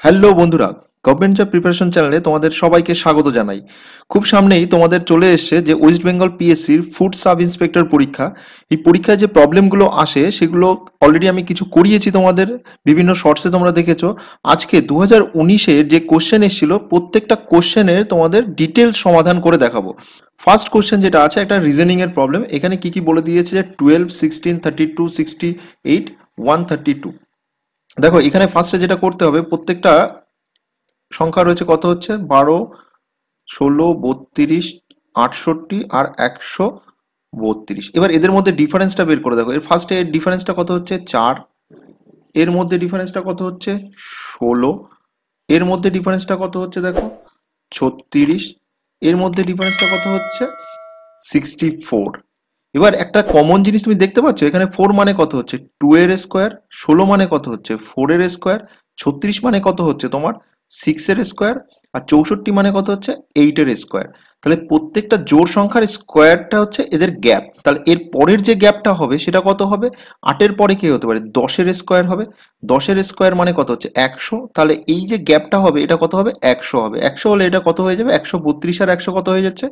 Hello বন্ধুরা, government job preparation চ্যানেলে তোমাদের সবাইকে স্বাগত জানাই। খুব সামনেই তোমাদের চলে এসছে যে ওয়েস্ট বেঙ্গল পিএসসির ফুড সাব ইন্সপেক্টর পরীক্ষা। এই পরীক্ষায় যে প্রবলেমগুলো আসে সেগুলো অলরেডি আমি কিছু করিয়েছি তোমাদের, বিভিন্ন শর্টসে তোমরা দেখেছো। আজকে 2019-এর যে কোশ্চেন এসেছিল প্রত্যেকটা কোশ্চেনের তোমাদের ডিটেলস সমাধান করে দেখাবো। ফার্স্ট কোশ্চেন যেটা আছে একটা রিজনিং এর প্রবলেম। এখানে কি কি বলে দিয়েছে যে 12, 16, 32, 68, 132। দেখো এখানে ফার্স্টে যেটা করতে হবে, প্রত্যেকটা সংখ্যা রয়েছে কত হচ্ছে 12, 16, 32, 68 আর 132। এবার এদের মধ্যে ডিফারেন্সটা বের করে দেখো। এর ফার্স্টে এর ডিফারেন্সটা কত হচ্ছে 4, এর মধ্যে ডিফারেন্সটা কত হচ্ছে 16, এর মধ্যে ডিফারেন্সটা কত হচ্ছে দেখো 36, এর মধ্যে ডিফারেন্সটা কত হচ্ছে 64। এবার একটা কমন জিনিস তুমি দেখতে পাচ্ছ, এখানে 4 মানে কত হচ্ছে 2 এর স্কোয়ার, 16 মানে কত হচ্ছে 4 এর স্কোয়ার, 36 মানে কত হচ্ছে তোমার 6 এর স্কোয়ার, আর 64 মানে কত হচ্ছে 8 এর স্কোয়ার। তাহলে প্রত্যেকটা জোড় সংখ্যার স্কোয়ারটা হচ্ছে এদের গ্যাপ। তাহলে এর পরের যে গ্যাপটা হবে সেটা কত হবে, 8-এর পরে কি হতে পারে 10 এর স্কোয়ার হবে, 10 এর স্কোয়ার মানে কত হচ্ছে 100। তাহলে এই যে গ্যাপটা হবে এটা কত হবে 100 হবে। 100 হলে এটা কত হয়ে যাবে 132, আর 100 কত হয়ে যাচ্ছে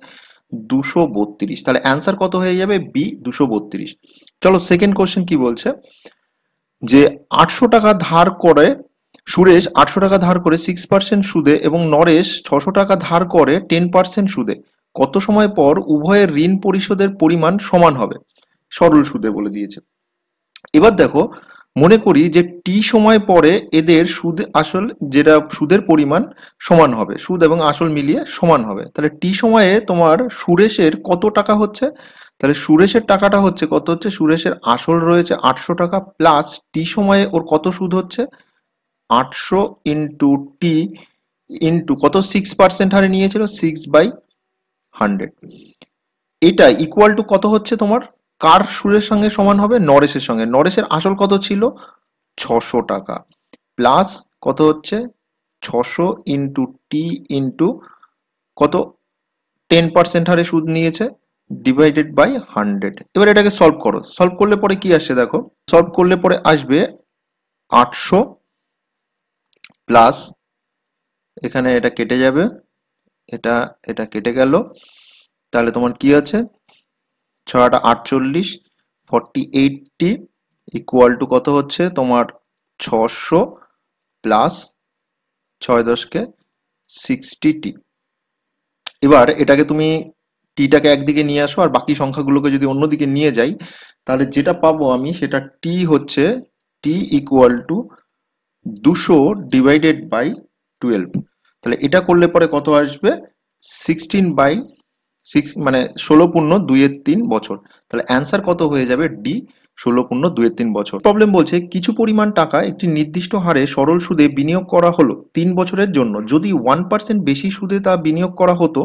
232। তাহলে অ্যান্সার কত হয়ে যাবে বি 232। চলো সেকেন্ড কোশ্চেন কি বলছে, যে 800 টাকা ধার করে সুরেশ 800 টাকা ধার করে 6% সুদে এবং নরেশ 600 টাকা ধার করে 10% সুদে, কত সময় পর উভয়ের ঋণ পরিশোধের পরিমাণ সমান হবে? সরল সুদে বলে দিয়েছে। এবার দেখো, মনে করি যে টি সময় পরে এদের সুদ আসল যেটা সুদের পরিমাণ সমান হবে, সুদ এবং আসল মিলিয়ে সমান হবে। তাহলে টি সময়ে তোমার সুরেশের কত টাকা হচ্ছে, তাহলে সুরেশের টাকাটা হচ্ছে কত হচ্ছে, সুরেশের আসল রয়েছে 800 টাকা প্লাস টি সময়ে ওর কত সুদ হচ্ছে 800 ইন্টু টি ইন্টু কত 6% হারে নিয়েছিল 6/100। এটা ইকুয়াল টু কত হচ্ছে তোমার, কার সুরের সঙ্গে সমান হবে নরেশের সঙ্গে। নরেশের আসল কত ছিল 600 টাকা প্লাস কত হচ্ছে 600 ইন্টু টি ইন্টু কত 10% হারে সুদ নিয়েছে ডিভাইডেড বাই 100। এবার এটাকে সলভ করো, সলভ করলে পরে কি আসছে দেখো, সলভ করলে পরে আসবে 800 প্লাস এখানে এটা কেটে যাবে, এটা এটা কেটে গেল। তাহলে তোমার কি আছে 6 8 48, 48টি ইকুয়াল টু কত হচ্ছে তোমার 600 প্লাস 6 10 60টি। এবার এটাকে তুমি টিটাকে একদিকে নিয়ে আসো আর বাকি সংখ্যাগুলোকে যদি অন্যদিকে নিয়ে যাই, তাহলে যেটা পাবো আমি সেটা টি হচ্ছে T equal to 200 divided by 12। তাহলে এটা করলে পরে কত আসবে 16/6, মানে 16 পূর্ণ 2/3 বছর। তাহলে অ্যান্সার কত হয়ে যাবে ডি 16 পূর্ণ 2/3 বছর। প্রবলেম বলছে কিছু পরিমাণ টাকা একটি নির্দিষ্ট হারে সরল সুদে বিনিয়োগ করা হলো 3 বছরের জন্য। যদি 1% বেশি সুদে তা বিনিয়োগ করা হতো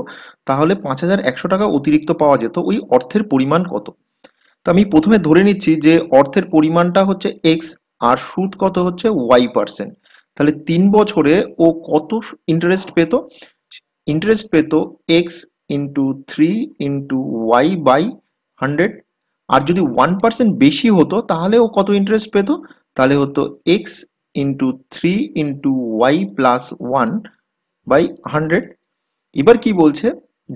তাহলে 5100 টাকা অতিরিক্ত পাওয়া যেত। ওই অর্থের পরিমাণ কত? তো আমি প্রথমে ধরে নিচ্ছি যে অর্থের পরিমাণটা হচ্ছে এক্স আর সুদ কত হচ্ছে ওয়াই%। তাহলে 3 বছরে ও কত ইন্টারেস্ট পেত, ইন্টারেস্ট পেত X into 3 into Y by 100। আর যদি 1% বেশি হতো তাহলে ও কত ইন্টারেস্ট পেত, তাহলে হতো X into 3 into Y plus 1/100। এবার কি বলছে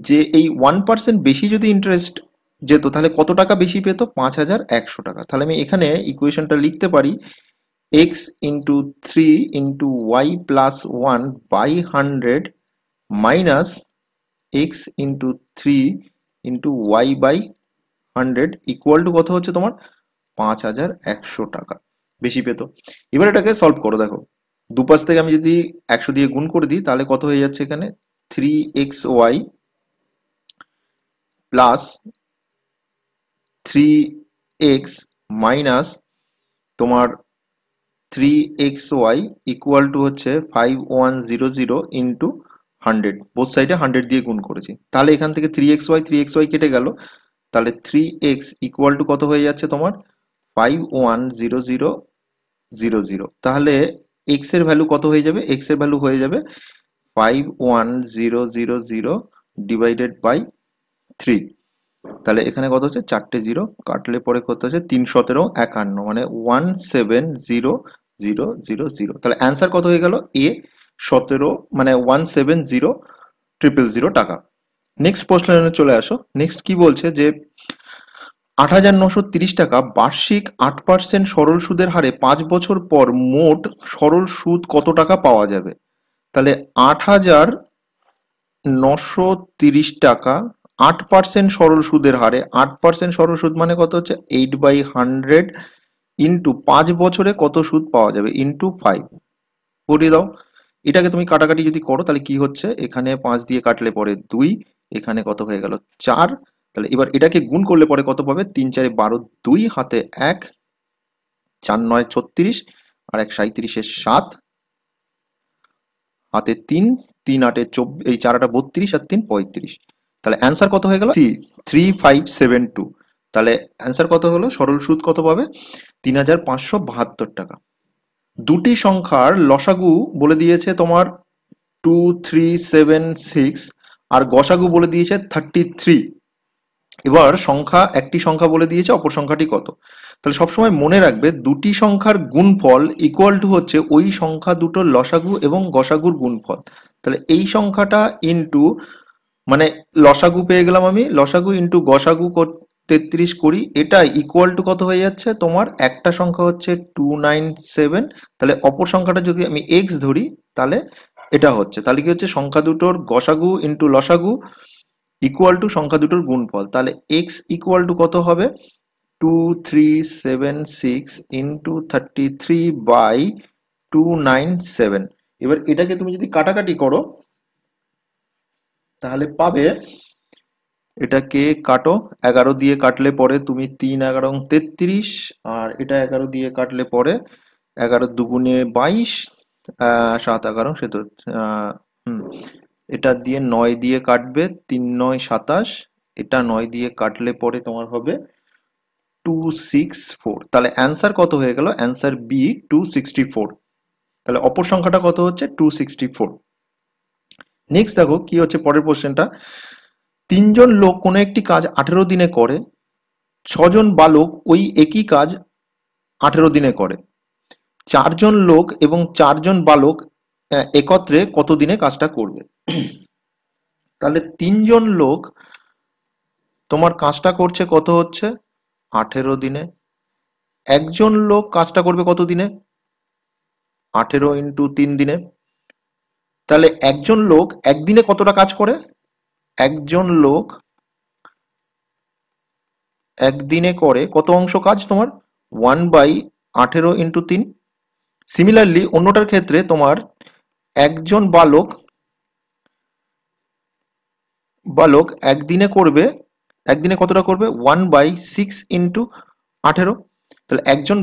যে এই 1% বেশি যদি ইন্টারেস্ট যেত তাহলে কত টাকা বেশি পেত 5100 টাকা। তাহলে আমি এখানে ইকুয়েশনটা লিখতে পারি X into 3 into Y plus 1/100 minus X into 3 into Y by 100 equal to কত হচ্ছে তোমার 5100 টাকা বেশি পেত। এবার এটাকে সলভ করো, দেখো দুপাশ থেকে আমি যদি 100 দিয়ে গুণ করে দিই তাহলে কত হয়ে যাচ্ছে এখানে 3xy প্লাস 3x মাইনাস তোমার 3xy ইকুয়াল টু হচ্ছে 5100 ইন্টু 100। বোথ সাইডে 100 দিয়ে গুণ করেছি। তাহলে এখান থেকে 3xy কেটে গেল। তাহলে 3x ইকুয়াল টু কত হয়ে যাচ্ছে তোমার 510000। তাহলে x এর ভ্যালু কত হয়ে যাবে, x এর ভ্যালু হয়ে যাবে 51000 ডিভাইডেড বাই 3। তাহলে এখানে কত হচ্ছে 4টে 0 কাটলে পরে কত হচ্ছে 3×17=51, মানে 170000। তাহলে অ্যান্সার কত হয়ে গেল এ 17 মানে 170,000 টাকা। নেক্সট প্রশ্নে চলে আসো। নেক্সট কি বলছে যে 8,930 টাকা বার্ষিক 8% সরল সুদের হারে 5 বছর পর মোট সরল সুদ কত টাকা পাওয়া যাবে? তাহলে 8,930 টাকা 8% সরল সুদের হারে, 8% সরল সুদ মানে কত হচ্ছে 8/100 ইন্টু 5 বছরে কত সুদ পাওয়া যাবে ইন্টু 5 করিয়ে দাও। এটাকে তুমি কাটাকাটি যদি করো তাহলে কি হচ্ছে, এখানে 5 দিয়ে কাটলে পরে 2, এখানে কত হয়ে গেল 4। তাহলে এবার এটাকে গুণ করলে পরে কত পাবে, 3 4 12, 2 হাতে 1, 4 9 36, আর 1 37 7, হাতে 3, 3 8 24, এই 4 8 32 আর 3 35। তাহলে অ্যান্সার কত হয়ে গেল 3572। তাহলে অ্যান্সার কত হলো, সরল সুদ কত পাবে 3,572 টাকা। দুটি সংখ্যার লসাগু বলে দিয়েছে তোমার 2376 আর গসাগু বলে দিয়েছে 33। এবার একটি সংখ্যা বলে দিয়েছে অপর সংখ্যাটি কত। তাহলে সবসময় মনে রাখবে দুটি সংখ্যার গুণফল ইকুয়াল টু হচ্ছে ওই সংখ্যা দুটোর লসাগু এবং গসাগুর গুণফল। তাহলে এই সংখ্যাটা ইন্টু মানে লসাগু পেয়ে গেলাম আমি, লসাগু ইন্টু গসাগু 33 করি, এটা ইকুয়াল টু কত হয়ে যাচ্ছে তোমার, একটা সংখ্যা হচ্ছে 297, তাহলে অপর সংখ্যাটা যদি আমি এক্স ধরি তাহলে এটা হচ্ছে, তাহলে কি হচ্ছে সংখ্যা দুটোর গসাগু ইন্টু লসাগু ইকুয়াল টু সংখ্যা দুটোর গুণফল। তাহলে এক্স ইকুয়াল টু কত হবে 2376 ইন্টু 33/297। এবার এটাকে তুমি যদি কাটাকাটি করো তাহলে পাবে, এটাকে কাটো, 11 দিয়ে কাটলে পরে তুমি 3 11 33, আর এটা 11 দিয়ে কাটলে পরে 11 দুগুণে 22, 7 11 সে তো এটা দিয়ে 9 দিয়ে কাটবে, 3 9 27, এটা 9 দিয়ে কাটলে পরে তোমার হবে 264। তাহলে অ্যান্সার কত হয়ে গেল, অ্যান্সার বি 264। তাহলে অপর সংখ্যাটা কত হচ্ছে 264। নেক্সট দেখো কি হচ্ছে পরের কোশ্চেনটা, 3 জন লোক কোনো একটি কাজ 18 দিনে করে, 6 জন বালক ওই একই কাজ 18 দিনে করে। 4 জন লোক এবং 4 জন বালক একত্রে কত দিনে কাজটা করবে? তাহলে 3 জন লোক তোমার কাজটা করছে কত হচ্ছে 18 দিনে, একজন লোক কাজটা করবে কত দিনে 18 ইন্টু 3 দিনে। তাহলে একজন লোক একদিনে কতটা কাজ করে, একজন লোক একদিনে করে কত অংশ কাজ তোমার 1/18 ইন্টু 3। সিমিলারলি অন্যটার ক্ষেত্রে তোমার একজন বালক বালক একদিনে কতটা করবে 1/6 ইন্টু 18। তাহলে একজন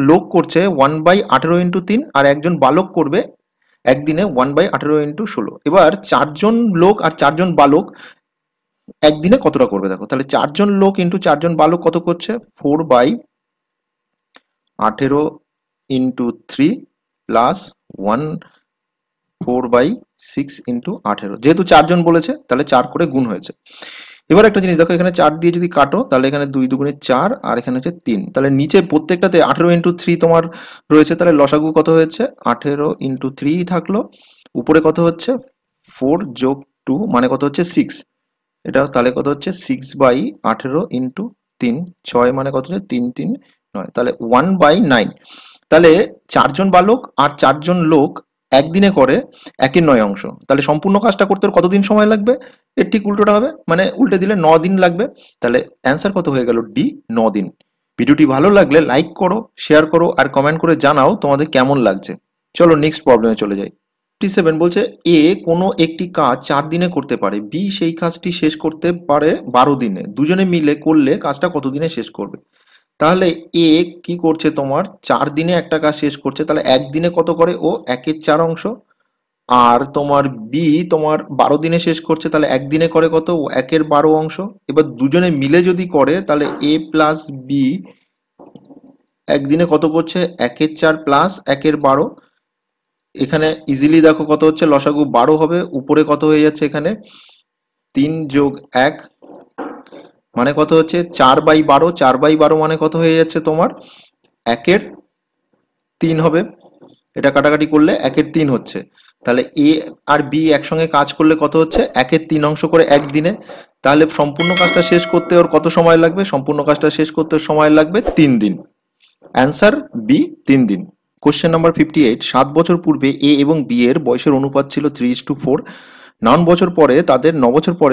লোক করছে 1/18 ইন্টু 3, আর একজন বালক করবে একদিনে 1/18 ইন্টু 16। এবার 4 জন লোক আর 4 জন বালক একদিনে কতটা করবে দেখো, তাহলে 4 জন লোক ইন্টু 4 জন বালক কত করছে 4/18 ইন্টু 3 প্লাস 4/6 ইন্টু 18, যেহেতু 4 জন বলেছে তাহলে 4 করে গুণ হয়েছে। এবার একটা জিনিস দেখো, এখানে 4 দিয়ে যদি কাটো তাহলে এখানে 2 দুগুণে 4, আর এখানে হচ্ছে 3, তাহলে নিচে প্রত্যেকটাতে 18 ইন্টু 3 তোমার রয়েছে, তাহলে লসাগু কত হয়েছে 18 ইন্টু 3 থাকলো, উপরে কত হচ্ছে 4 যোগ 2 মানে কত হচ্ছে 6, এটা তাহলে কত হচ্ছে 6/18 ইন্টু 3, 6 মানে কত হচ্ছে 3 3 9, তাহলে 1/9। তাহলে 4 জন বালক আর 4 জন লোক একদিনে করে 1/9 অংশ, তাহলে সম্পূর্ণ কাজটা করতে ওর কতদিন সময় লাগবে, এর ঠিক উল্টোটা হবে, মানে উল্টে দিলে 9 দিন লাগবে। তাহলে অ্যান্সার কত হয়ে গেল ডি 9 দিন। ভিডিওটি ভালো লাগলে লাইক করো, শেয়ার করো আর কমেন্ট করে জানাও তোমাদের কেমন লাগছে। চলো নেক্সট প্রবলেমে চলে যাই। 57 বলছে এ কোনো একটি কাজ 4 দিনে করতে পারে, বি সেই কাজটি শেষ করতে পারে 12 দিনে, দুজনে মিলে করলে কাজটা কত দিনে শেষ করবে? তাহলে এ কি করছে তোমার 4 দিনে একটা কাজ শেষ করছে, তাহলে একদিনে কত করে ও 1/4 অংশ, আর তোমার বি তোমার 12 দিনে শেষ করছে, তাহলে একদিনে করে কত 1/12 অংশ। এবার দুজনে মিলে যদি করে তাহলে এ প্লাস বি একদিনে কত করছে 1/4 প্লাস 1/12। এখানে ইজিলি দেখো কত হচ্ছে লসাগু 12 হবে, উপরে কত হয়ে যাচ্ছে এখানে 3 যোগ 1 মানে কত হচ্ছে 4/12, 4/12 মানে কত হয়ে যাচ্ছে তোমার 1/3 হবে। এটা কাটাকাটি করলে 1/3 হচ্ছে। তাহলে এ আর বি একসঙ্গে কাজ করলে কত হচ্ছে, 1/3 অংশ করে একদিনে। তাহলে সম্পূর্ণ কাজটা শেষ করতে ওর কত সময় লাগবে, সম্পূর্ণ কাজটা শেষ করতে ওর সময় লাগবে 3 দিন। অ্যান্সার বি, 3 দিন। কোশ্চেন নাম্বার 58, 7 বছর পূর্বে এ এবং বি এর বয়সের অনুপাত ছিল 3:4। 9 বছর পরে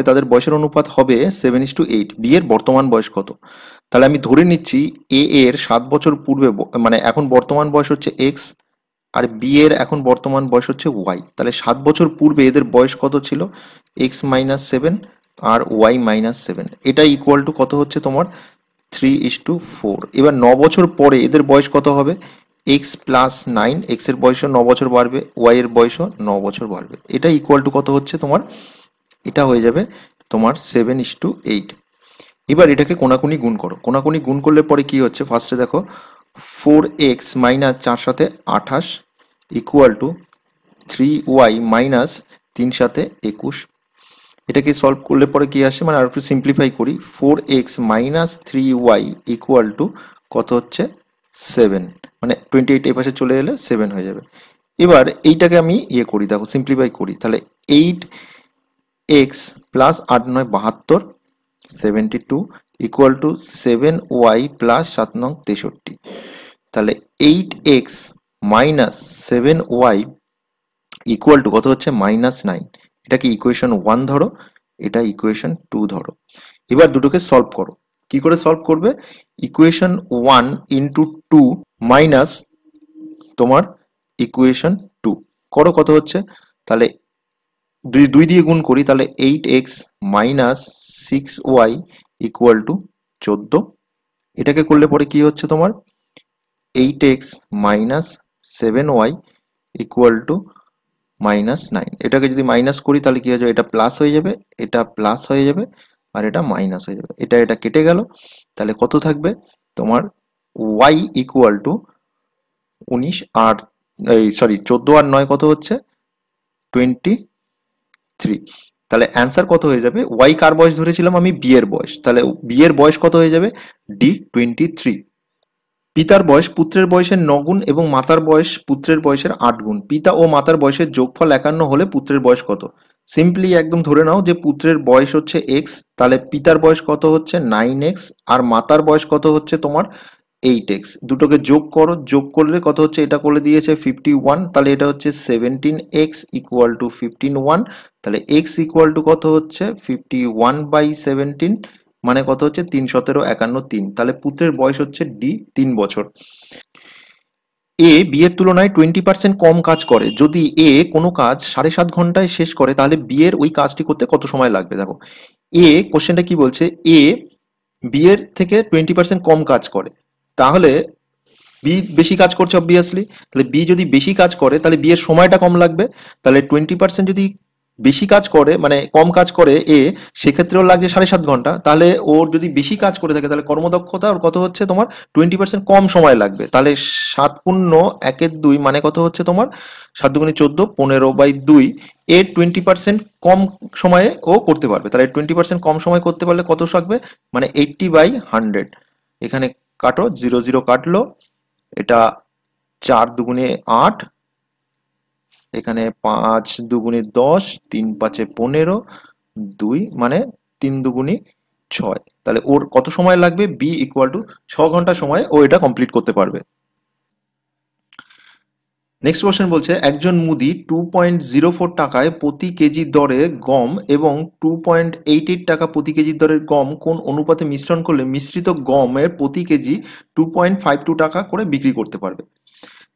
তাদের বয়সের অনুপাত হবে 7:8। বি এর বর্তমান বয়স কত? তাহলে আমি ধরে নিচ্ছি এ এর 7 বছর পূর্বে মানে এখন বর্তমান বয়স হচ্ছে এক্স, আর বি এর এখন বর্তমান বয়স হচ্ছে ওয়াই। তাহলে 7 বছর পূর্বে এদের বয়স কত ছিল, x-7 আর y-7। এটা ইকুয়াল টু কত হচ্ছে তোমার 3:4। এবার 9 বছর পরে এদের বয়স কত হবে, x+9। এক্স এর বয়সও 9 বছর বাড়বে, ওয়াই এর বয়সও 9 বছর বাড়বে। এটা ইকুয়াল টু কত হচ্ছে তোমার, এটা হয়ে যাবে তোমার 7:8। এবার এটাকে কোনাকুনি গুণ করো। কোনাকুনি গুণ করলে পরে কি হচ্ছে, ফার্স্টে দেখো 4x-4 ইকুয়াল টু 3y-3 এটাকে সলভ করলে পরে কি আসে, মানে আর একটু সিম্পলিফাই করি, 4x-3y ইকুয়াল টু কত হচ্ছে 7, মানে 28 এই পাশে চলে এলে 7 হয়ে যাবে। এবার এইটাকে আমি করি, দেখো সিম্পলিফাই করি, তাহলে 8x plus 8×9 = 72 equal to 7y plus 7×9 = 63। তাহলে 8x minus 7y equal to কত হচ্ছে -9। এটাকে ইকুয়েশন 1 ধরো, এটা ইকুয়েশন 2 ধরো। এবার দুটোকে সলভ করো। কি করে সলভ করবে, ইকুয়েশন 1 ইন্টু 2 মাইনাস তোমার ইকুয়েশন 2 করো, কত হচ্ছে, তাহলে 2 দিয়ে গুণ করি, তাহলে 8x minus 6y equal to 14। এটাকে করলে পরে কি হচ্ছে তোমার 8x minus 7y equal to -9। এটাকে যদি মাইনাস করি তাহলে কি হয়ে যাবে, এটা প্লাস হয়ে যাবে, এটা প্লাস হয়ে যাবে, আর এটা মাইনাস হয়ে যাবে। এটা কেটে গেল। তাহলে কত থাকবে তোমার y ইকুয়াল টু 19 আর 14 আর 9 কত হচ্ছে 23। তাহলে অ্যান্সার কত হয়ে যাবে, y কার বয়স ধরেছিলাম আমি, বি এর বয়স, তাহলে বি এর বয়স কত হয়ে যাবে ডি 23। পিতার বয়স পুত্রের বয়সের 9 গুণ এবং মাতার বয়স পুত্রের বয়সের 8 গুণ। পিতা ও মাতার বয়সের যোগফল 51 হলে পুত্রের বয়স কত? সিম্পলি একদম ধরে নাও যে পুত্রের বয়স হচ্ছে এক্স, তাহলে পিতার বয়স কত হচ্ছে 9x আর মাতার বয়স কত হচ্ছে তোমার 8x। দুটোকে যোগ করো, যোগ করলে কত হচ্ছে, এটা করে দিয়েছে 51, তাহলে এটা হচ্ছে 17x ইকুয়াল টু 15 তাহলে x ইকুয়াল টু কত হচ্ছে 51/17, মানে কত হচ্ছে 3×17=51। তাহলে পুত্রের বয়স হচ্ছে ডি 3 বছর। এ বি এর তুলনায় 20% কম কাজ করে। যদি এ কোনো কাজ 7.5 ঘন্টায় শেষ করে তাহলে বি এর ওই কাজটি করতে কত সময় লাগবে। দেখো কোশ্চেনটা কি বলছে, এ বি এর থেকে 20% কম কাজ করে, তাহলে বি বেশি কাজ করছে অবভিয়াসলি। তাহলে বি যদি বেশি কাজ করে তাহলে বি এর সময়টা কম লাগবে। তাহলে 20% যদি বেশি কাজ করে মানে কম কাজ করে সেক্ষেত্রেও লাগছে 7.5 ঘন্টা। তাহলে ওর যদি বেশি কাজ করে থাকে তাহলে কর্মদক্ষতা ওর কত হচ্ছে তোমার 20% কম সময় লাগবে। তাহলে 7×1=2 মানে কত হচ্ছে তোমার 7×2=14, 15/2 এর 20% কম সময়ে ও করতে পারবে। তাহলে 20% কম সময় করতে পারলে কত লাগবে, মানে 80/100। এখানে কাটো, 0 0 কাটলো, এটা 4×2=8, এখানে 5×2=10, 3×5=15, 2 মানে 3×2=6। তাহলে ওর কত সময় লাগবে, বি ইকুয়াল টু 6 ঘন্টা সময় ও এটা কমপ্লিট করতে পারবে। নেক্সট কোশ্চেন বলছে, একজন মুদি 2.04 টাকায় প্রতি কেজি দরে গম এবং 2.88 টাকা প্রতি কেজি দরের গম কোন অনুপাতে মিশ্রণ করলে মিশ্রিত গমের প্রতি কেজি 2.52 টাকা করে বিক্রি করতে পারবে।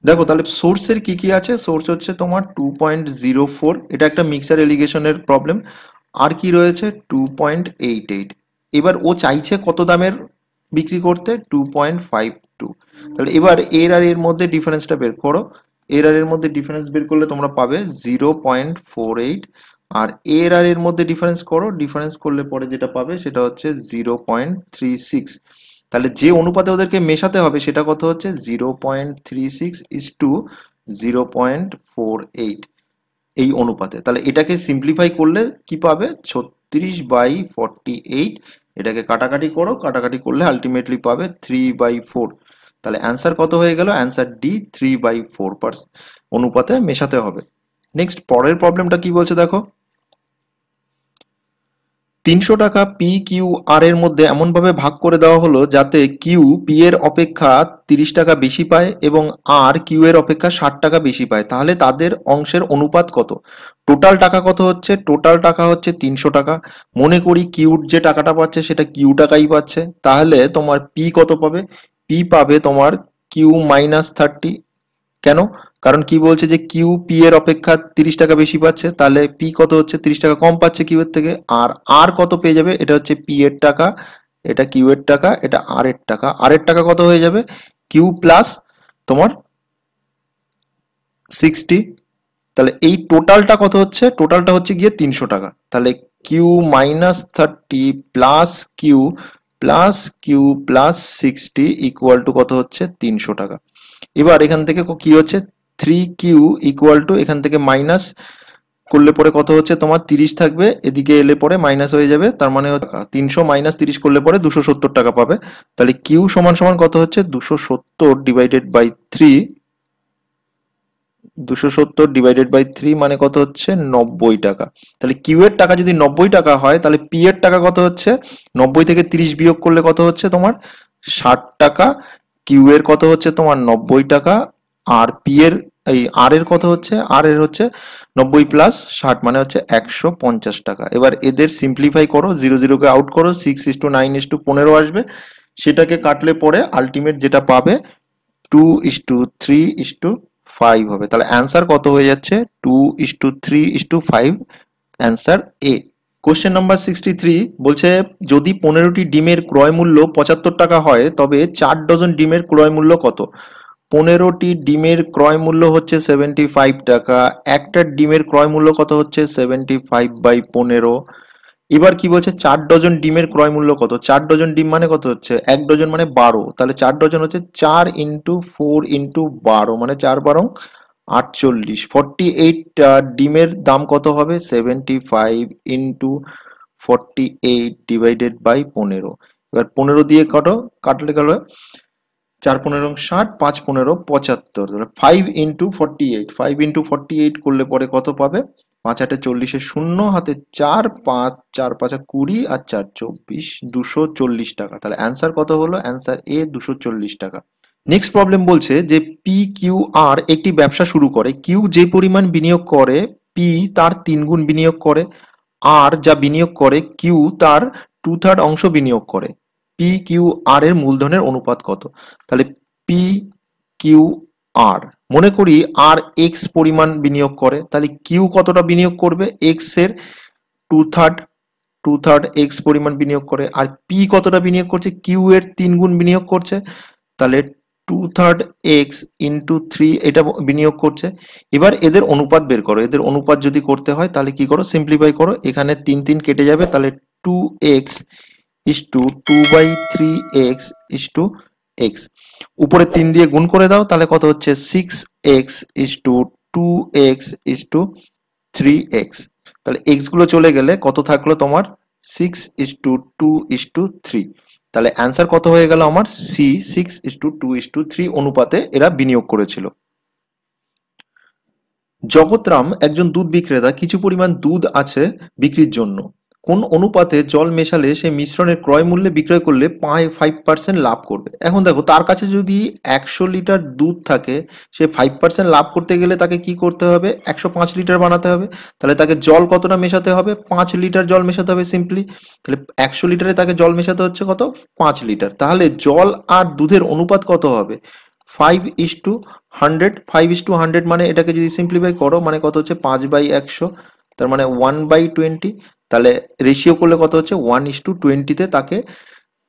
দেখো তাহলে সোর্সের কি কি আছে, সোর্স হচ্ছে তোমার 2.04, এটা একটা মিক্সার এলিগেশনের প্রবলেম। আর কি রয়েছে 2.88। এবার ও চাইছে কত দামের বিক্রি করতে 2.52। তাহলে এবার এর আর এর মধ্যে ডিফারেন্সটা বের করো। এর আর এর মধ্যে ডিফারেন্স বের করলে তোমরা পাবে 0.48, আর এর আর এর মধ্যে ডিফারেন্স করো, ডিফারেন্স করলে পরে যেটা পাবে সেটা হচ্ছে 0.36। তাহলে যে অনুপাতে ওদেরকে মেশাতে হবে সেটা কত হচ্ছে 0.36:0.48 এই অনুপাতে। তাহলে এটাকে সিম্পলিফাই করলে কি পাবে 36/48। এটাকে কাটাকাটি করো, কাটাকাটি করলে আলটিমেটলি পাবে 3/4। তাহলে অ্যান্সার কত হয়ে গেল? অ্যান্সার ডি 3/4 অনুপাতে মেশাতে হবে। নেক্সট পরের প্রবলেমটা কি বলছে দেখো, 300 টাকা পি কিউ আর এর মধ্যে এমনভাবে ভাগ করে দেওয়া হলো যাতে কিউ পি এর অপেক্ষা 30 টাকা বেশি পায় এবং আর কিউ এর অপেক্ষা 60 টাকা বেশি পায়, তাহলে তাদের অংশের অনুপাত কত? টোটাল টাকা কত হচ্ছে? টোটাল টাকা হচ্ছে 300 টাকা। মনে করি কিউর যে টাকাটা পাচ্ছে সেটা কিউ টাকাই পাচ্ছে, তাহলে তোমার পি কত পাবে? পি পাবে তোমার Q-30। কেন? কারণ কি বলছে যে কিউ পি এর অপেক্ষা 30 টাকা বেশি পাচ্ছে, তাহলে পি কত হচ্ছে? 30 টাকা কম পাচ্ছে কিউ এর থেকে। আর আর কত পেয়ে যাবে? এটা হচ্ছে পি এর টাকা, এটা কিউ এর টাকা, এটা আর এর টাকা। আর এর টাকা কত হয়ে যাবে? কিউ প্লাস তোমার 60। তাহলে এই টোটালটা কত হচ্ছে? টোটালটা হচ্ছে গিয়ে 300 টাকা। তাহলে Q-30 plus Q plus 60 equal to কত হচ্ছে? 300 টাকা। এবার এখান থেকে কি হচ্ছে? 3Q ইকুয়াল টু এখান থেকে মাইনাস করলে পরে কত হচ্ছে? তোমার 30 থাকবে, এদিকে এলে পরে মাইনাস হয়ে যাবে, তার মানে 300 মাইনাস 30 করলে পরে 270 টাকা পাবে। তাহলে কিউ সমান সমান কত হচ্ছে? 270 মানে কত হচ্ছে? 90 টাকা। তাহলে কিউ এর টাকা যদি 90 টাকা হয়, তাহলে পি এর টাকা কত হচ্ছে? 90 থেকে 30 বিয়োগ করলে কত হচ্ছে তোমার? 60 টাকা। কিউ এর কত হচ্ছে তোমার? 90 টাকা। আর পি এর এই আর এর কত হচ্ছে? আর এর হচ্ছে 90 প্লাস 60 মানে হচ্ছে 150 টাকা। এবার এদের সিম্পলিফাই করো, 0 0 কে আউট করো, 6:9:15 আসবে। সেটাকে কাটলে পরে আলটিমেট যেটা পাবে 2:3:5 হবে। তাহলে অ্যান্সার কত হয়ে যাচ্ছে? 2:3:5, অ্যান্সার এ। কোশ্চেন নাম্বার 63 বলছে, যদি 15টি ডিমের ক্রয় মূল্য 75 টাকা হয় তবে 4 ডজন ডিমের ক্রয় মূল্য কত? 15টি ডিমের ক্রয় মূল্য হচ্ছে 75 টাকা। একটা ডিমের ক্রয় মূল্য কত হচ্ছে? 75/15। এবার কি বলছে? 4 ডজন ডিমের ক্রয় মূল্য কত? 4 ডজন ডিম মানে কত হচ্ছে? 1 ডজন মানে 12, তাহলে 4 ডজন হচ্ছে 4 × 4 × 12 মানে 4 × 12 = 48। 48 ডিমের দাম কত হবে? 75 × 48 ÷ 15। এবার 15 দিয়ে কাটলে গেল 4 × 15 = 60, 5 × 15 = 75। 5 × 48 করলে পরে কত পাবে? 5 × 8 = 40, শূন্য হাতে 4, 5 4 5 20 আর 4 24, 240 টাকা। তাহলে অ্যান্সার কত হলো? অ্যান্সার এ 240 টাকা। নেক্সট প্রবলেম বলছে যে পি কিউ আর একটি ব্যবসা শুরু করে, কিউ যে পরিমাণ বিনিয়োগ করে পি তার 3 গুণ বিনিয়োগ করে, আর যা বিনিয়োগ করে কিউ তার 2/3 অংশ বিনিয়োগ করে। পি কিউ আর এর মূলধনের অনুপাত কত? তাহলে পি কিউ আর, মনে করি আর এক্স পরিমাণ বিনিয়োগ করে, তাহলে কিউ কতটা বিনিয়োগ করবে? এক্স এর 2/3, এক্স পরিমাণ বিনিয়োগ করে। আর পি কতটা বিনিয়োগ করছে? কিউ এর 3 গুণ বিনিয়োগ করছে, তাহলে 2/3 এক্স ইন্টু 3 এটা বিনিয়োগ করছে। এবার এদের অনুপাত বের করো। এদের অনুপাত যদি করতে হয় তাহলে কি করো? সিম্পলিফাই করো, এখানে 3 কেটে যাবে, তাহলে 2x/2/3x উপরে 3 দিয়ে গুণ করে দাও, তাহলে কত হচ্ছে? 6x/2x/3x। তাহলে এক্স গুলো চলে গেলে কত থাকলো তোমার? 6:2:3। তাহলে অ্যান্সার কত হয়ে গেল আমার? সি 6:2:3 অনুপাতে এরা বিনিয়োগ করেছিল। জগৎরাম একজন দুধ বিক্রেতা, কিছু পরিমাণ দুধ আছে বিক্রির জন্য। কোন অনুপাতে জল মেশালে সে মিশ্রণের ক্রয় মূল্যে বিক্রয় করলে 5% লাভ করবে? এখন দেখো, তার কাছে যদি 100 লিটার দুধ থাকে, সে 5% লাভ করতে গেলে তাকে কি করতে হবে? 105 লিটার বানাতে হবে। তাহলে তাকে জল কতটা মেশাতে হবে? 5 লিটার জল মেশাতে হবে সিম্পলি। তাহলে 100 লিটারে তাকে জল মেশাতে হচ্ছে কত? 5 লিটার। তাহলে জল আর দুধের অনুপাত কত হবে? 5:100। 5:100 মানে এটাকে যদি সিম্পলিফাই করো মানে কত হচ্ছে? 5/100, তার মানে 1/20। তাহলে রেশিও করলে কত হচ্ছে? 1:20 তাকে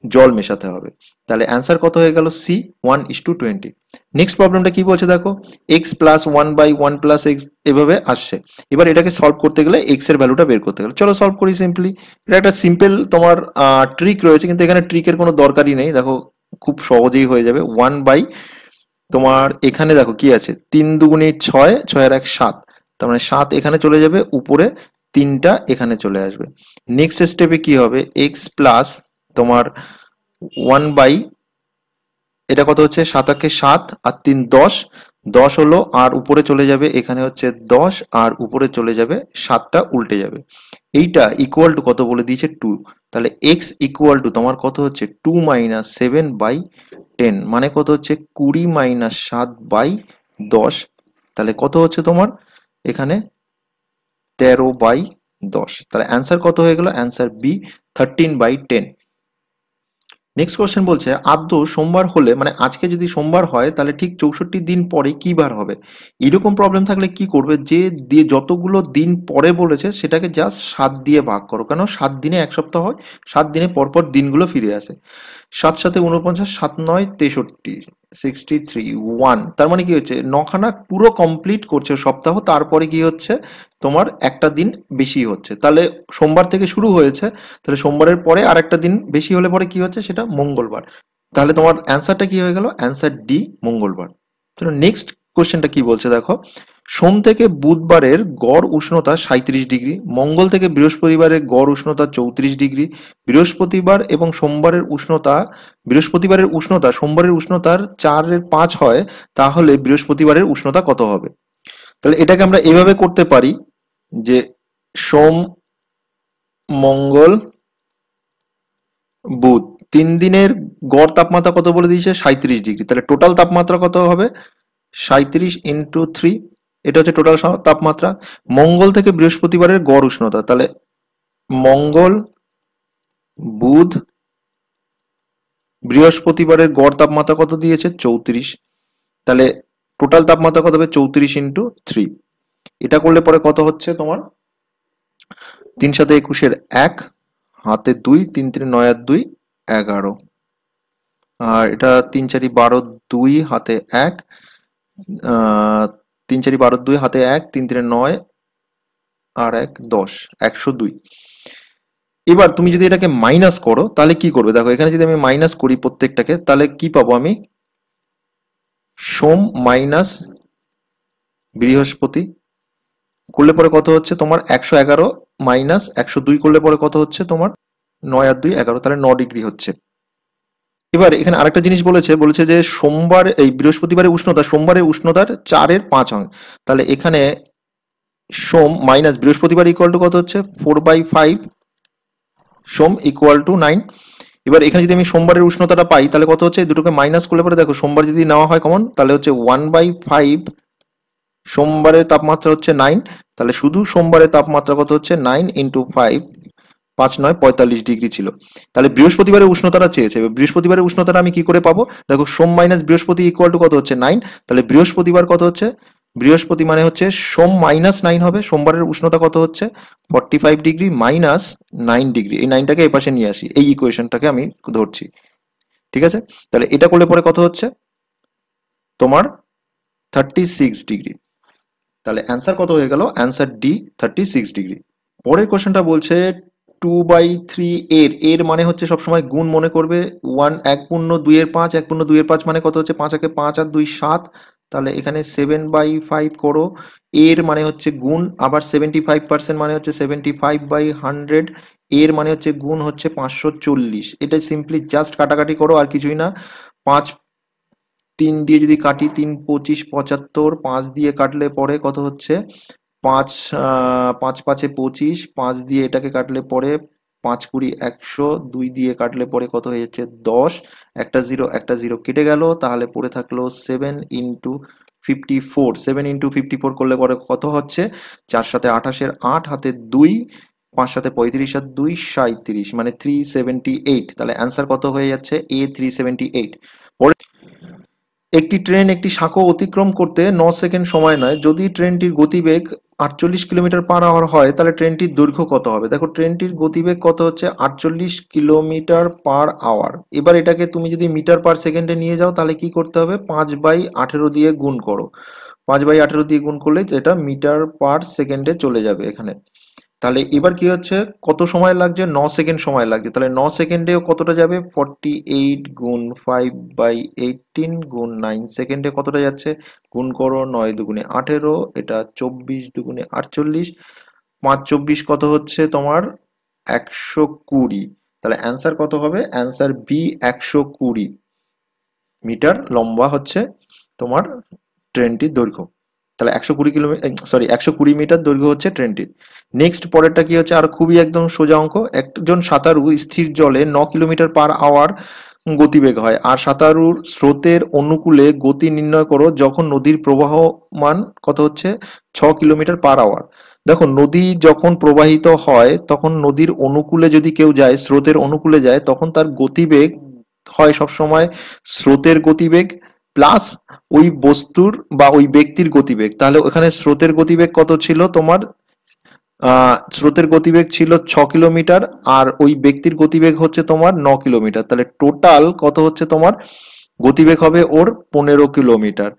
জল মেশাতে হবে। তাহলে অ্যান্সার কত হয়ে গেল? সি 1:20। নেক্সট প্রবলেমটা কি বলছে দেখো, এক্স প্লাস 1/1 + x এভাবে আসছে। এবার এটাকে সলভ করতে গেলে এক্স এর ভ্যালুটা বের করতে গেলে, চলো সলভ করি সিম্পলি। এটা একটা সিম্পল তোমার ট্রিক রয়েছে, কিন্তু এখানে ট্রিকের কোনো দরকারই নেই। দেখো, খুব সহজেই হয়ে যাবে। তোমার এখানে দেখো কি আছে, 3×2 = 6, 6 আর 1 7, তার মানে 7 এখানে চলে যাবে, উপরে 3টা এখানে চলে আসবে। নেক্সট স্টেপে কি হবে? এক্স প্লাস তোমার 1 এটা কত হচ্ছে 7 আর 3 10, 10 হলো আর উপরে চলে যাবে এখানে হচ্ছে 10 আর উপরে চলে যাবে 7টা উল্টে যাবে। এইটা ইকুয়াল টু কত বলে দিয়েছে 2, তাহলে এক্স ইকুয়াল টু তোমার কত হচ্ছে 2 মাইনাস 7/10, মানে কত হচ্ছে 20 মাইনাস 7/10, তাহলে কত হচ্ছে তোমার এখানে 13/10। তাহলে অ্যান্সার কত হয়ে গেল? Answer B 13/10। নেক্সট কোশ্চেন বলছে আদৌ সোমবার হলে, মানে আজকে যদি সোমবার হয় তাহলে ঠিক 64 দিন পরে কি বার হবে? এরকম প্রবলেম থাকলে কি করবে, যে দিয়ে যতগুলো দিন পরে বলেছে সেটাকে জাস্ট 7 দিয়ে ভাগ করো, কেন 7 দিনে এক সপ্তাহ হয়, 7 দিনে পরপর দিনগুলো ফিরে আসে। 7 7 49, 7 9 63, 63 1, তার মানে কি হচ্ছে নখানা পুরো কমপ্লিট করছে সপ্তাহ, তারপরে কি হচ্ছে তোমার একটা দিন বেশি হচ্ছে, তাহলে সোমবার থেকে শুরু হয়েছে, তাহলে সোমবারের পরে আর একটা দিন বেশি হলে পরে কি হচ্ছে সেটা মঙ্গলবার। তাহলে তোমার অ্যান্সারটা কি হয়ে গেল? অ্যান্সার ডি মঙ্গলবার। চলো নেক্সট কোশ্চেনটা কি বলছে দেখো। সোম থেকে বুধবারের গড় উষ্ণতা 37 ডিগ্রি, মঙ্গল থেকে বৃহস্পতিবারের গড় উষ্ণতা 34 ডিগ্রি, বৃহস্পতিবার এবং সোমবারের উষ্ণতা, বৃহস্পতিবারের উষ্ণতা সোমবারের উষ্ণতার 4/5 হয়, তাহলে বৃহস্পতিবারের উষ্ণতা কত হবে? তাহলে এটাকে আমরা এভাবে করতে পারি যে সোম মঙ্গল বুধ 3 দিনের গড় তাপমাত্রা কত বলে দিয়েছে 37 ডিগ্রি, তাহলে টোটাল তাপমাত্রা কত হবে 37 × 3, এটা হচ্ছে টোটাল তাপমাত্রা। মঙ্গল থেকে বৃহস্পতিবারের গড় উষ্ণতা, তাহলে মঙ্গল বুধ বৃহস্পতিবারের গড় তাপমাত্রা কত দিয়েছে 34, তাহলে টোটাল তাপমাত্রা কত হবে 34 × 3। এটা করলে পরে কত হচ্ছে তোমার 3 7 21 1, হাতে 2, 3 3 9 আর 2 11, আর এটা 3 4 12 2 হাতে 1, 3 4 12 2 হাতে 1, 3 3 9 আর 1 10, 102। এবার তুমি যদি এটাকে মাইনাস করো তাহলে কি করবে দেখো, এখানে যদি আমি মাইনাস করি প্রত্যেকটাকে তাহলে কি পাবো আমি, সোম মাইনাস বৃহস্পতি করলে পরে কত হচ্ছে তোমার 111 মাইনাস 102 করলে পরে কত হচ্ছে তোমার 9 আর 2 11, তাহলে 9 ডিগ্রি হচ্ছে। এবার এখানে আরেকটা জিনিস বলেছে যে সোমবার এই বৃহস্পতিবারের উষ্ণতা সোমবারের উষ্ণতার 4/5 অংশ, তাহলে এখানে সোম মাইনাস বৃহস্পতিবার ইকুয়াল টু কত হচ্ছে 4/5, সোম ইকুয়াল টু 9। এবার এখানে যদি আমি সোমবারের উষ্ণতাটা পাই তাহলে কত হচ্ছে, দুটোকে মাইনাস করলে পরে দেখো সোমবার যদি নেওয়া হয় কমন তাহলে হচ্ছে 1/5, সোমবারের তাপমাত্রা হচ্ছে 9, তাহলে শুধু সোমবারের তাপমাত্রা কত হচ্ছে 9 × 5, 5 9 45 ডিগ্রি ছিল। তাহলে বৃহস্পতিবারের উষ্ণতাটা চেয়েছে, বৃহস্পতিবারের উষ্ণতাটা আমি কি করে পাবো দেখো, সোম মাইনাস বৃহস্পতি ইকুয়াল টু কত হচ্ছে 9, তাহলে বৃহস্পতিবার কত হচ্ছে, বৃহস্পতি মানে হচ্ছে সোম মাইনাস 9 হবে, সোমবারের উষ্ণতা কত হচ্ছে 45 ডিগ্রি মাইনাস 9 ডিগ্রি, এই 9টাকে এই পাশে নিয়ে আসি, এই ইকুয়েশনটাকে আমি ধরছি, ঠিক আছে। তাহলে এটা করলে পরে কত হচ্ছে তোমার 36 ডিগ্রি, তাহলে অ্যান্সার কত হয়ে গেল, অ্যান্সার ডি 36 ডিগ্রি। পরের কোশ্চেনটা বলছে 2/3 এর মানে হচ্ছে সবসময় গুণ মনে করবে, 1 পূর্ণ 2 এর 5, 1 পূর্ণ 2 এর 5 মানে কত হচ্ছে 5 × 5 আর 2 7, তাহলে এখানে 7/5 করো, এর মানে হচ্ছে গুণ, আবার 75% মানে হচ্ছে 75/100, এর মানে হচ্ছে গুণ হচ্ছে 540, এটা সিম্পলি জাস্ট কাটাকাটি করো আর কিছুই না। 5 3 দিয়ে যদি কাটি 3 25 75, 5 দিয়ে কাটলে পরে কত হচ্ছে 5 5 5 25, 5 দিয়ে এটাকে কাটলে পরে 5 20 100, 2 দিয়ে কাটলে পরে কত হয়ে যাচ্ছে 10, একটা জিরো কেটে গেল, তাহলে পড়ে থাকলো 7 × 54, 7 × 54 করলে পরে কত হচ্ছে 4 7 28 8 হাতে 2, 5 7 35 আর 2 37, মানে 378, তাহলে অ্যান্সার কত হয়ে যাচ্ছে এ 378। একটি ট্রেন একটি সাঁকো অতিক্রম করতে 9 সেকেন্ড সময় নেয়, যদি ট্রেনটির গতিবেগ 48 কিলোমিটার/আওয়ার হয় তাহলে ট্রেনটির দৈর্ঘ্য কত হবে? দেখো ট্রেনটির গতিবেগ কত হচ্ছে 48 কিলোমিটার/আওয়ার, এবার এটাকে তুমি যদি মিটার পার সেকেন্ডে নিয়ে যাও তাহলে কি করতে হবে 5/18 দিয়ে গুণ করো, 5/18 দিয়ে গুণ করলেই তো এটা মিটার পার সেকেন্ডে চলে যাবে এখানে। তাহলে এবার কি হচ্ছে কত সময় লাগছে 9 সেকেন্ড সময় লাগছে, তাহলে 9 সেকেন্ডে কতটা যাবে 48 গুণ 5/18 গুণ 9 সেকেন্ডে কতটা যাচ্ছে, গুণ করো 9 দুগুণে 18, এটা 24 দুগুণে 48, 5 24 কত হচ্ছে তোমার 120, তাহলে অ্যান্সার কত হবে, অ্যান্সার বি 120। মিটার লম্বা হচ্ছে তোমার ট্রেনটির দৈর্ঘ্য। তাহলে 120 মিটার দৈর্ঘ্য হচ্ছে ট্রেনটির। নেক্সট পরেরটা কি হচ্ছে, আর খুবই একদম সোজা অঙ্ক। একজন সাঁতারু স্থির জলে 9 কিলোমিটার/আওয়ার গতিবেগ হয়, আর সাঁতারুর স্রোতের অনুকূলে গতি নির্ণয় করো যখন নদীর প্রবাহমান কত হচ্ছে 6 কিলোমিটার/আওয়ার। দেখো, নদী যখন প্রবাহিত হয় তখন নদীর অনুকূলে যদি কেউ যায়, স্রোতের অনুকূলে যায়, তখন তার গতিবেগ হয় সবসময় স্রোতের গতিবেগ প্লাস ওই বস্তুর বা ওই ব্যক্তির গতিবেগ। তাহলে ওখানে স্রোতের গতিবেগ কত ছিল তোমার? স্রোতের গতিবেগ ছিল 6 কিলোমিটার, আর ওই ব্যক্তির গতিবেগ হচ্ছে তোমার 9 কিলোমিটার। তাহলে টোটাল কত হচ্ছে তোমার গতিবেগ হবে ওর 15 কিলোমিটার।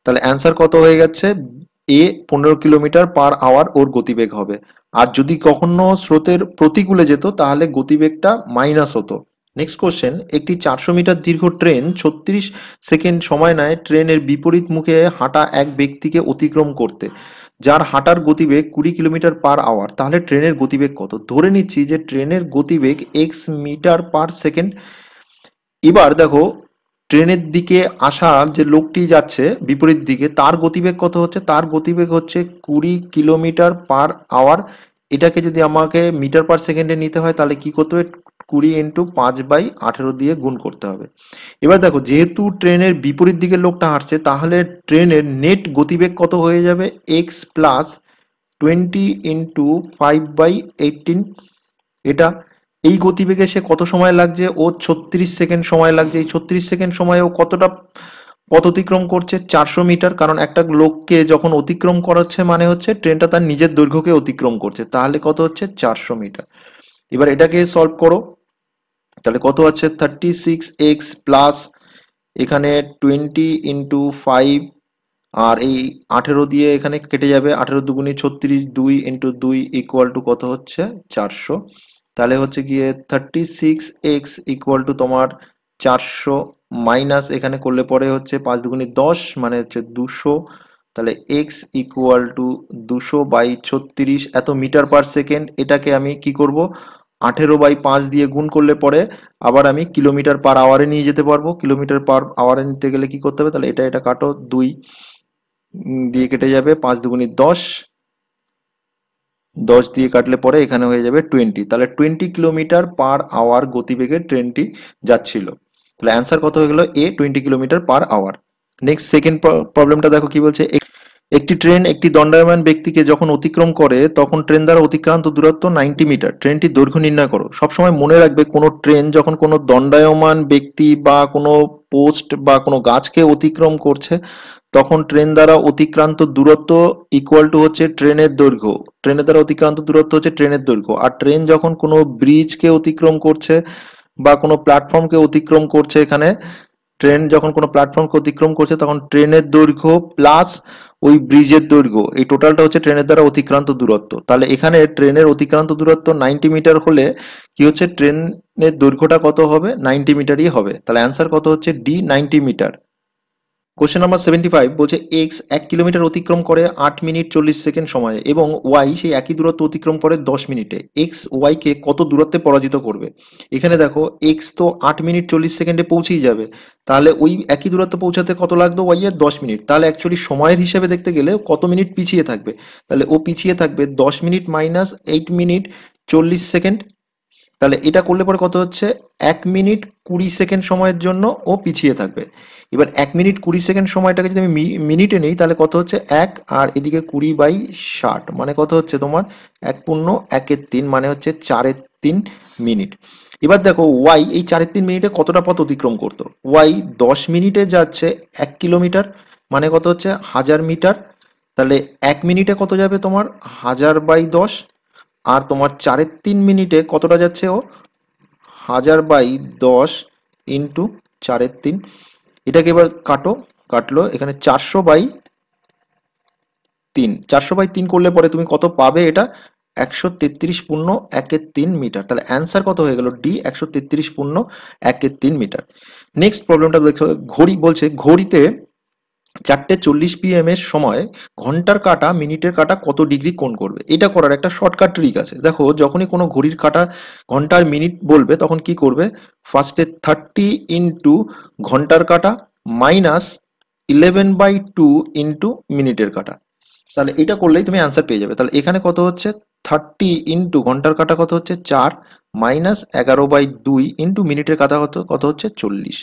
তাহলে অ্যান্সার কত হয়ে যাচ্ছে? এ 15 কিলোমিটার/আওয়ার ওর গতিবেগ হবে। আর যদি কখনো স্রোতের প্রতিকূলে যেত তাহলে গতিবেগটা মাইনাস হতো। নেক্সট কোশ্চেন, একটি 400 মিটার দীর্ঘ ট্রেন 36 সেকেন্ড সময় নেয় ট্রেনের বিপরীত মুখে হাঁটা এক ব্যক্তিকে অতিক্রম করতে, যার হাঁটার গতিবেগ 20 কিলোমিটার/আওয়ার। তাহলে ট্রেনের গতিবেগ কত? ধরে নিচ্ছি যে ট্রেনের গতিবেগ x মিটার/সেকেন্ড। এবার দেখো, ট্রেনের দিকে আসা যে লোকটি যাচ্ছে বিপরীত দিকে, তার গতিবেগ কত হচ্ছে? তার গতিবেগ হচ্ছে 20 কিলোমিটার/আওয়ার। এটাকে যদি আমাকে মিটার/সেকেন্ডে নিতে হয় তাহলে কি করতে হবে? 20 × 5/18 দিয়ে গুণ করতে হবে। এবার দেখো, যেহেতু ট্রেনের বিপরীত দিকের লোকটা হাঁটছে, তাহলে ট্রেনের নেট গতিবেগ কত হয়ে যাবে? X plus 20 × 5/18। এটা এই গতিবেগে সে কত সময় লাগছে? ও 36 সেকেন্ড সময় লাগছে। এই 36 সেকেন্ড সময়ে ও কতটা পথ অতিক্রম করছে? 400 মিটার। কারণ একটা লোককে যখন অতিক্রম করাচ্ছে মানে হচ্ছে ট্রেনটা তার নিজের দৈর্ঘ্যকে অতিক্রম করছে। তাহলে কত হচ্ছে? 400 মিটার। এবার এটাকে সলভ করো। তাহলে কত আছে? 36x প্লাস এখানে 20 × 5, আর এই 18 দিয়ে এখানে কেটে যাবে। 18 × 2 = 36, 2 × 2 = কত হচ্ছে? 400। তাহলে হচ্ছে গিয়ে 36x = তোমার 400, মাইনাস এখানে করলে পরে হচ্ছে 5 × 2 = 10 মানে হচ্ছে 200। তাহলে x = 200/36 এত মিটার/সেকেন্ড। এটাকে আমি কি করব? 18/5 দিয়ে গুণ করলে পরে আবার আমি কিলোমিটার/আওয়ারে নিয়ে যেতে পারবো। কিলোমিটার/আওয়ারে নিতে গেলে কি করতে হবে? তাহলে এটা কাটো, 2 দিয়ে কেটে যাবে, 5 × 2 = 10, 10 দিয়ে কাটলে পরে এখানে হয়ে যাবে 20। তাহলে 20 কিলোমিটার/আওয়ার গতিবেগে ট্রেনটি যাচ্ছিল। তাহলে অ্যান্সার কত হয়ে গেল? এ 20 কিলোমিটার/আওয়ার। নেক্সট সেকেন্ড প্রবলেমটা দেখো কি বলছে। একটি ট্রেন একটি দণ্ডায়মান ব্যক্তিকে যখন অতিক্রম করে তখন ট্রেন দ্বারা অতিক্রান্ত দূরত্ব 90 মিটার। ট্রেনটির দৈর্ঘ্য নির্ণয় করো। সবসময় মনে রাখবে, কোনো ট্রেন যখন কোনো দণ্ডায়মান ব্যক্তি বা কোনো পোস্ট বা কোনো গাছকে অতিক্রম করছে তখন ট্রেন দ্বারা অতিক্রান্ত দূরত্ব ইকুয়াল টু হচ্ছে ট্রেনের দৈর্ঘ্য। ট্রেনের দ্বারা অতিক্রান্ত দূরত্ব হচ্ছে ট্রেনের দৈর্ঘ্য। আর ট্রেন যখন কোনো ব্রিজকে অতিক্রম করছে বা কোনো প্ল্যাটফর্মকে অতিক্রম করছে, এখানে ট্রেন যখন কোনো প্ল্যাটফর্মকে অতিক্রম করছে তখন ট্রেনের দৈর্ঘ্য প্লাস ওই ব্রিজের দৈর্ঘ্য, এই টোটালটা হচ্ছে ট্রেনের দ্বারা অতিক্রান্ত দূরত্ব। তাহলে এখানে ট্রেনের অতিক্রান্ত দূরত্ব 90 মিটার হলে কি হচ্ছে? ট্রেনের দৈর্ঘ্যটা কত হবে? 90 মিটারই হবে। তাহলে অ্যান্সার কত হচ্ছে? D 90 metre. কোশ্চেন নাম্বার 75 বলছে এক্স 1 কিলোমিটার অতিক্রম করে 8 মিনিট 40 সেকেন্ড সময়ে এবং ওয়াই সেই একই দূরত্ব অতিক্রম করে 10 মিনিটে। এক্স ওয়াই কে কত দূরত্বে পরাজিত করবে? এখানে দেখো, এক্স তো 8 মিনিট 40 সেকেন্ডে পৌঁছেই যাবে, তাহলে ওই একই দূরত্ব পৌঁছাতে কত লাগতো? ওয়াই এর 10 মিনিট। তাহলে অ্যাকচুয়ালি সময়ের হিসেবে দেখতে গেলে ও কত মিনিট পিছিয়ে থাকবে? তাহলে ও পিছিয়ে থাকবে 10 মিনিট মাইনাস 8 মিনিট 40 সেকেন্ড। তাহলে এটা করলে পরে কত হচ্ছে? 1 মিনিট 20 সেকেন্ড সময়ের জন্য ও পিছিয়ে থাকবে। এবার 1 মিনিট 20 সেকেন্ড সময়টাকে যদি আমি মিনিটে নিই তাহলে কত হচ্ছে? 1 আর এদিকে 20/60 মানে কত হচ্ছে তোমার? 1 × 1 = 3 মানে হচ্ছে 4/3 মিনিট। এবার দেখো, ওয়াই এই 4/3 মিনিটে কতটা পথ অতিক্রম করতো? ওয়াই 10 মিনিটে যাচ্ছে 1 কিলোমিটার মানে কত হচ্ছে? 1000 মিটার। তাহলে 1 মিনিটে কত যাবে তোমার? 1000/10। আর তোমার 4/3 মিনিটে কতটা যাচ্ছে ও? 1000/10 ইন্টু 4/3। এটাকে এবার কাটো, কাটলো এখানে 400/3। 400/3 করলে পরে তুমি কত পাবে? এটা 133.13 মিটার। তাহলে অ্যান্সার কত হয়ে গেল? D 133.13 metre. নেক্সট প্রবলেমটা দেখো, ঘড়ি বলছে ঘড়িতে 4:40 PM এর সময় ঘন্টার কাঁটা মিনিটের কাঁটা কত ডিগ্রি কোণ করবে? এটা করার একটা শর্টকাট ট্রিক আছে। দেখো, যখনই কোনো ঘড়ির কাঁটা ঘন্টার মিনিট বলবে তখন কি করবে? ফার্স্টে 30 ইন্টু ঘন্টার কাঁটা মাইনাস 11/2 ইন্টু মিনিটের কাঁটা। তাহলে এটা করলেই তুমি অ্যান্সার পেয়ে যাবে। তাহলে এখানে কত হচ্ছে? 30 ইন্টু ঘন্টার কাঁটা কত হচ্ছে? 4 মাইনাস 11/2 ইন্টু মিনিটের কাঁটা কত হচ্ছে? 40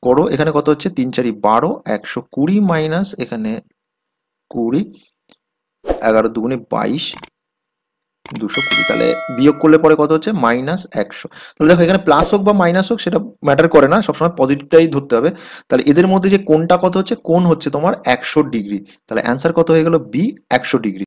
করো। এখানে কত হচ্ছে? 3 4 12, 120 মাইনাস এখানে 20, 11 2 22, 220। তাহলে বিয়োগ করলে পরে কত হচ্ছে? -100। তাহলে দেখো, এখানে প্লাস হোক বা মাইনাস হোক সেটা ম্যাটার করে না, সবসময় পজিটিভটাই ধরতে হবে। তাহলে এদের মধ্যে যে কোণটা কত হচ্ছে? কোণ হচ্ছে তোমার 100 ডিগ্রি। তাহলে অ্যান্সার কত হয়ে গেল? B, 100 degree.